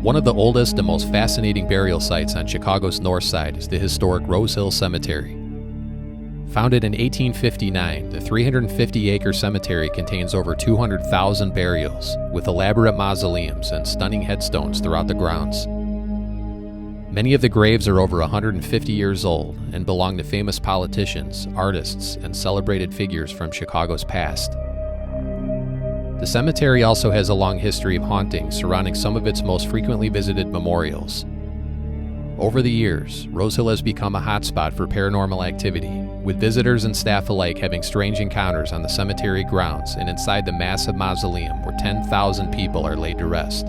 One of the oldest and most fascinating burial sites on Chicago's north side is the historic Rosehill Cemetery. Founded in 1859, the 350-acre cemetery contains over 200,000 burials, with elaborate mausoleums and stunning headstones throughout the grounds. Many of the graves are over 150 years old and belong to famous politicians, artists, and celebrated figures from Chicago's past. The cemetery also has a long history of hauntings surrounding some of its most frequently visited memorials. Over the years, Rosehill has become a hotspot for paranormal activity, with visitors and staff alike having strange encounters on the cemetery grounds and inside the massive mausoleum where 10,000 people are laid to rest.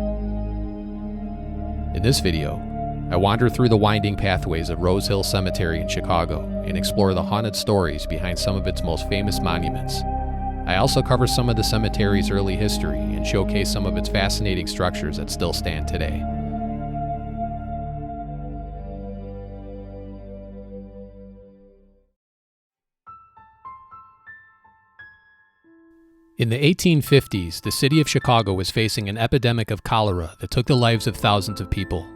In this video, I wander through the winding pathways of Rosehill Cemetery in Chicago and explore the haunted stories behind some of its most famous monuments. I also cover some of the cemetery's early history and showcase some of its fascinating structures that still stand today. In the 1850s, the city of Chicago was facing an epidemic of cholera that took the lives of thousands of people.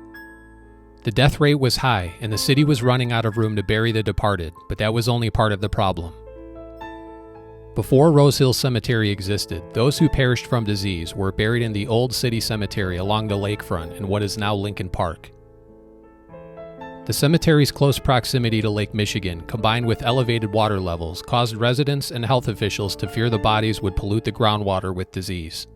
The death rate was high, and the city was running out of room to bury the departed, but that was only part of the problem. Before Rosehill Cemetery existed, those who perished from disease were buried in the old city cemetery along the lakefront in what is now Lincoln Park. The cemetery's close proximity to Lake Michigan, combined with elevated water levels, caused residents and health officials to fear the bodies would pollute the groundwater with disease.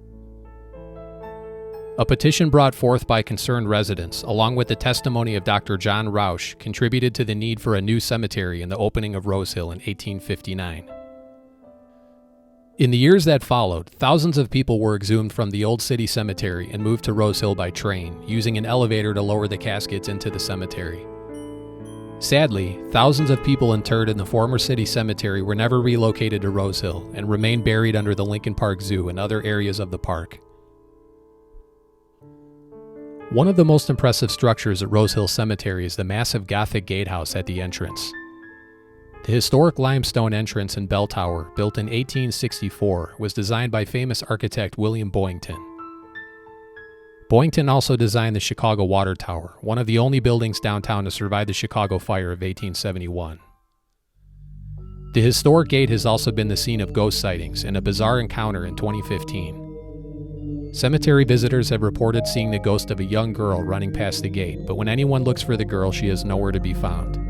A petition brought forth by concerned residents, along with the testimony of Dr. John Rausch, contributed to the need for a new cemetery and the opening of Rosehill in 1859. In the years that followed, thousands of people were exhumed from the old city cemetery and moved to Rosehill by train, using an elevator to lower the caskets into the cemetery. Sadly, thousands of people interred in the former city cemetery were never relocated to Rosehill and remain buried under the Lincoln Park Zoo and other areas of the park. One of the most impressive structures at Rosehill Cemetery is the massive gothic gatehouse at the entrance. The historic limestone entrance and bell tower, built in 1864, was designed by famous architect William Boyington. Boyington also designed the Chicago Water Tower, one of the only buildings downtown to survive the Chicago fire of 1871. The historic gate has also been the scene of ghost sightings and a bizarre encounter in 2015. Cemetery visitors have reported seeing the ghost of a young girl running past the gate, but when anyone looks for the girl, she is nowhere to be found.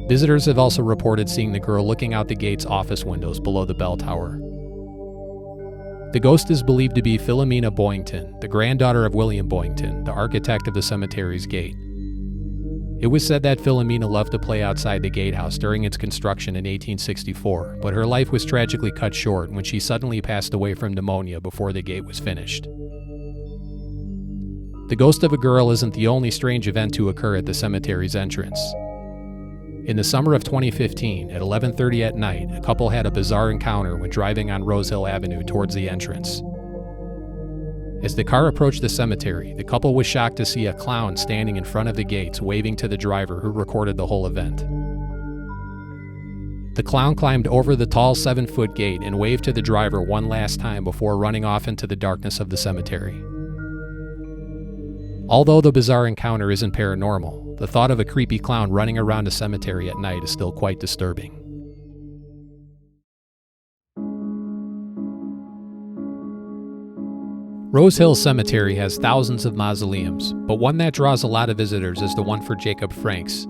Visitors have also reported seeing the girl looking out the gate's office windows below the bell tower. The ghost is believed to be Philomena Boyington, the granddaughter of William Boyington, the architect of the cemetery's gate. It was said that Philomena loved to play outside the gatehouse during its construction in 1864, but her life was tragically cut short when she suddenly passed away from pneumonia before the gate was finished. The ghost of a girl isn't the only strange event to occur at the cemetery's entrance. In the summer of 2015, at 11:30 at night, a couple had a bizarre encounter when driving on Rosehill Avenue towards the entrance. As the car approached the cemetery, the couple was shocked to see a clown standing in front of the gates waving to the driver who recorded the whole event. The clown climbed over the tall 7-foot gate and waved to the driver one last time before running off into the darkness of the cemetery. Although the bizarre encounter isn't paranormal, the thought of a creepy clown running around a cemetery at night is still quite disturbing. Rosehill Cemetery has thousands of mausoleums, but one that draws a lot of visitors is the one for Jacob Franks.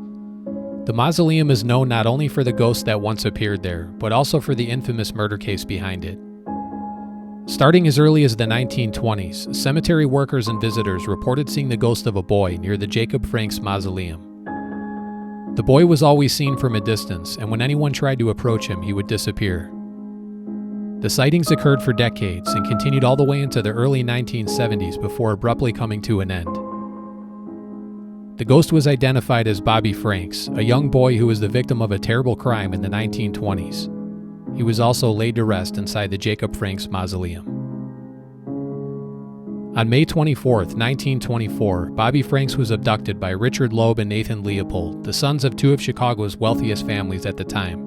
The mausoleum is known not only for the ghost that once appeared there, but also for the infamous murder case behind it. Starting as early as the 1920s, cemetery workers and visitors reported seeing the ghost of a boy near the Jacob Franks Mausoleum. The boy was always seen from a distance, and when anyone tried to approach him, he would disappear. The sightings occurred for decades and continued all the way into the early 1970s before abruptly coming to an end. The ghost was identified as Bobby Franks, a young boy who was the victim of a terrible crime in the 1920s. He was also laid to rest inside the Jacob Franks Mausoleum. On May 24, 1924, Bobby Franks was abducted by Richard Loeb and Nathan Leopold, the sons of two of Chicago's wealthiest families at the time.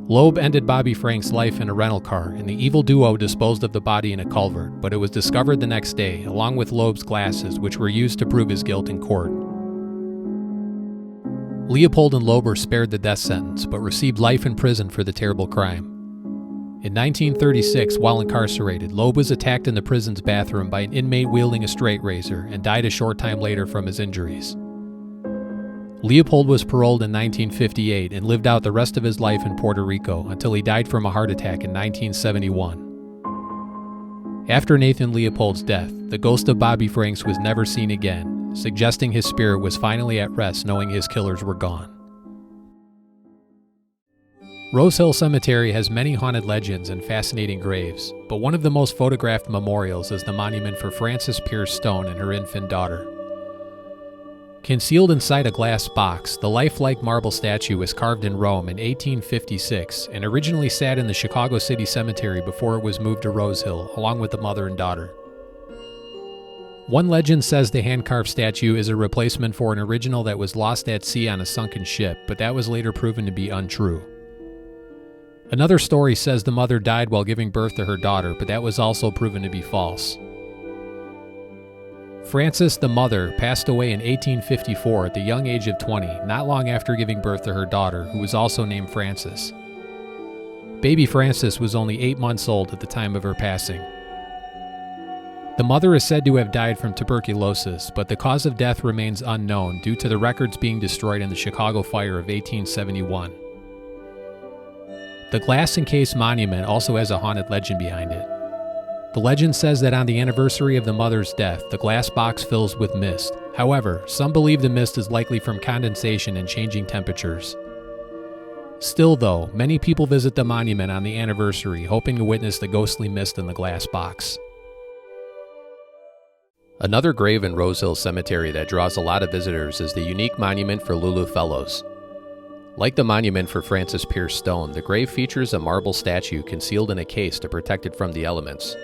Loeb ended Bobby Frank's life in a rental car, and the evil duo disposed of the body in a culvert, but it was discovered the next day, along with Loeb's glasses, which were used to prove his guilt in court. Leopold and Loeb were spared the death sentence, but received life in prison for the terrible crime. In 1936, while incarcerated, Loeb was attacked in the prison's bathroom by an inmate wielding a straight razor and died a short time later from his injuries. Leopold was paroled in 1958 and lived out the rest of his life in Puerto Rico until he died from a heart attack in 1971. After Nathan Leopold's death, the ghost of Bobby Franks was never seen again, suggesting his spirit was finally at rest knowing his killers were gone. Rosehill Cemetery has many haunted legends and fascinating graves, but one of the most photographed memorials is the monument for Frances Pearce Stone and her infant daughter. Concealed inside a glass box, the lifelike marble statue was carved in Rome in 1856 and originally sat in the Chicago City Cemetery before it was moved to Rosehill, along with the mother and daughter. One legend says the hand-carved statue is a replacement for an original that was lost at sea on a sunken ship, but that was later proven to be untrue. Another story says the mother died while giving birth to her daughter, but that was also proven to be false. Frances, the mother, passed away in 1854 at the young age of 20, not long after giving birth to her daughter, who was also named Frances. Baby Frances was only 8 months old at the time of her passing. The mother is said to have died from tuberculosis, but the cause of death remains unknown due to the records being destroyed in the Chicago fire of 1871. The glass-encased monument also has a haunted legend behind it. The legend says that on the anniversary of the mother's death, the glass box fills with mist. However, some believe the mist is likely from condensation and changing temperatures. Still though, many people visit the monument on the anniversary, hoping to witness the ghostly mist in the glass box. Another grave in Rosehill Cemetery that draws a lot of visitors is the unique monument for Lulu Fellows. Like the monument for Frances Pearce Stone, the grave features a marble statue concealed in a case to protect it from the elements.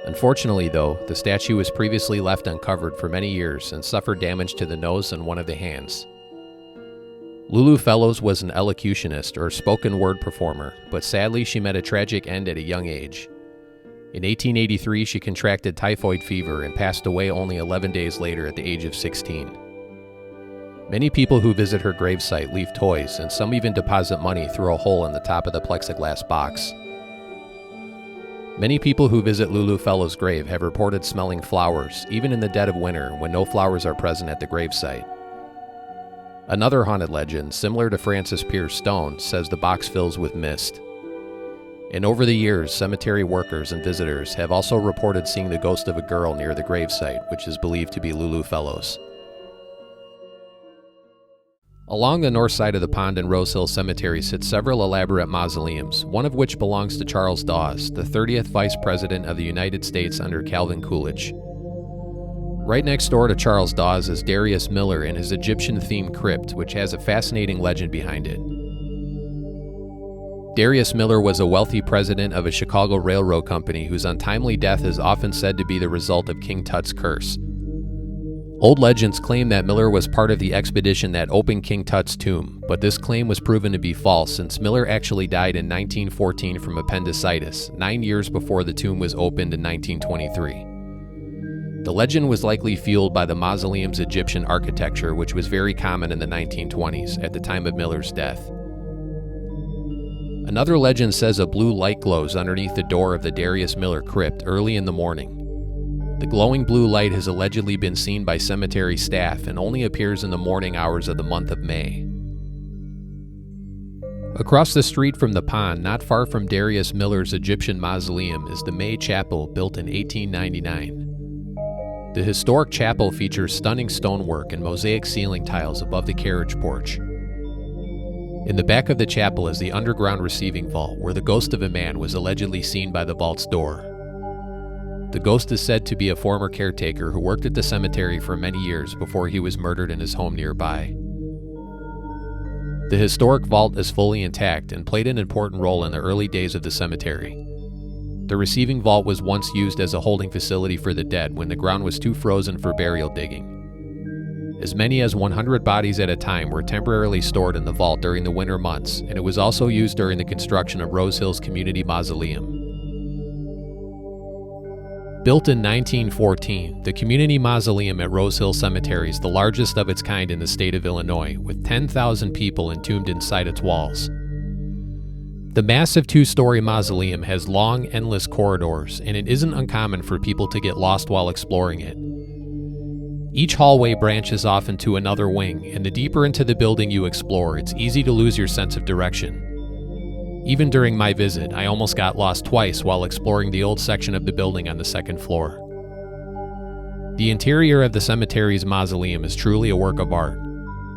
Unfortunately, though, the statue was previously left uncovered for many years and suffered damage to the nose and one of the hands. Lulu Fellows was an elocutionist or spoken word performer, but sadly she met a tragic end at a young age. In 1883, she contracted typhoid fever and passed away only 11 days later at the age of 16. Many people who visit her gravesite leave toys, and some even deposit money through a hole in the top of the plexiglass box. Many people who visit Lulu Fellows' grave have reported smelling flowers, even in the dead of winter when no flowers are present at the gravesite. Another haunted legend, similar to Frances Pearce Stone, says the box fills with mist. And over the years, cemetery workers and visitors have also reported seeing the ghost of a girl near the gravesite, which is believed to be Lulu Fellows. Along the north side of the pond in Rosehill Cemetery sit several elaborate mausoleums, one of which belongs to Charles Dawes, the 30th Vice President of the United States under Calvin Coolidge. Right next door to Charles Dawes is Darius Miller and his Egyptian-themed crypt, which has a fascinating legend behind it. Darius Miller was a wealthy president of a Chicago railroad company whose untimely death is often said to be the result of King Tut's curse. Old legends claim that Miller was part of the expedition that opened King Tut's tomb, but this claim was proven to be false since Miller actually died in 1914 from appendicitis, 9 years before the tomb was opened in 1923. The legend was likely fueled by the mausoleum's Egyptian architecture, which was very common in the 1920s, at the time of Miller's death. Another legend says a blue light glows underneath the door of the Darius Miller crypt early in the morning. The glowing blue light has allegedly been seen by cemetery staff and only appears in the morning hours of the month of May. Across the street from the pond, not far from Darius Miller's Egyptian mausoleum, is the May Chapel, built in 1899. The historic chapel features stunning stonework and mosaic ceiling tiles above the carriage porch. In the back of the chapel is the underground receiving vault, where the ghost of a man was allegedly seen by the vault's door. The ghost is said to be a former caretaker who worked at the cemetery for many years before he was murdered in his home nearby. The historic vault is fully intact and played an important role in the early days of the cemetery. The receiving vault was once used as a holding facility for the dead when the ground was too frozen for burial digging. As many as 100 bodies at a time were temporarily stored in the vault during the winter months, and it was also used during the construction of Rosehill's Community Mausoleum. Built in 1914, the Community Mausoleum at Rosehill Cemetery is the largest of its kind in the state of Illinois, with 10,000 people entombed inside its walls. The massive two-story mausoleum has long, endless corridors, and it isn't uncommon for people to get lost while exploring it. Each hallway branches off into another wing, and the deeper into the building you explore, it's easy to lose your sense of direction. Even during my visit, I almost got lost twice while exploring the old section of the building on the second floor. The interior of the cemetery's mausoleum is truly a work of art.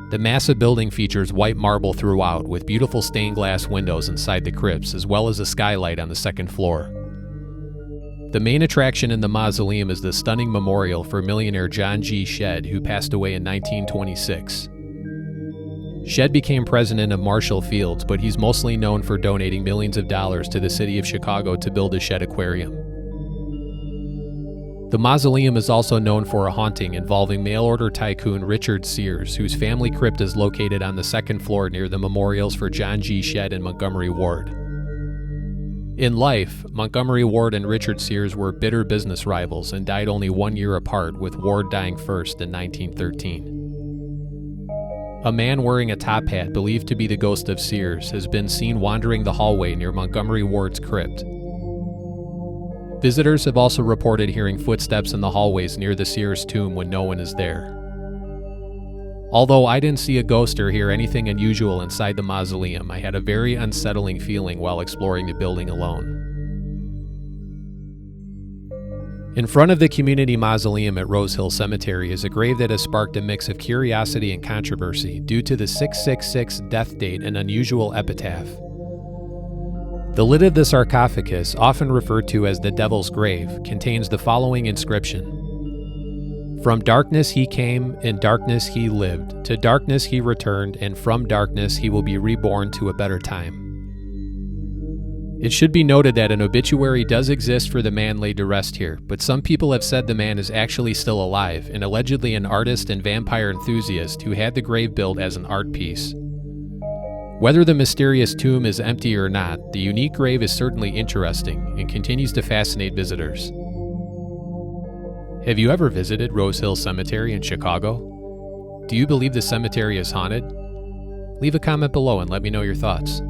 The massive building features white marble throughout, with beautiful stained glass windows inside the crypts, as well as a skylight on the second floor. The main attraction in the mausoleum is the stunning memorial for millionaire John G. Shedd, who passed away in 1926. Shedd became president of Marshall Fields, but he's mostly known for donating millions of dollars to the city of Chicago to build a Shedd aquarium. The mausoleum is also known for a haunting involving mail-order tycoon Richard Sears, whose family crypt is located on the second floor near the memorials for John G. Shedd and Montgomery Ward. In life, Montgomery Ward and Richard Sears were bitter business rivals and died only 1 year apart, with Ward dying first in 1913. A man wearing a top hat believed to be the ghost of Sears has been seen wandering the hallway near Montgomery Ward's crypt. Visitors have also reported hearing footsteps in the hallways near the Sears tomb when no one is there. Although I didn't see a ghost or hear anything unusual inside the mausoleum, I had a very unsettling feeling while exploring the building alone. In front of the Community Mausoleum at Rosehill Cemetery is a grave that has sparked a mix of curiosity and controversy due to the 666 death date and unusual epitaph. The lid of the sarcophagus, often referred to as the Devil's Grave, contains the following inscription: "From darkness he came, in darkness he lived, to darkness he returned, and from darkness he will be reborn to a better time." It should be noted that an obituary does exist for the man laid to rest here, but some people have said the man is actually still alive, and allegedly an artist and vampire enthusiast who had the grave built as an art piece. Whether the mysterious tomb is empty or not, the unique grave is certainly interesting and continues to fascinate visitors. Have you ever visited Rosehill Cemetery in Chicago? Do you believe the cemetery is haunted? Leave a comment below and let me know your thoughts.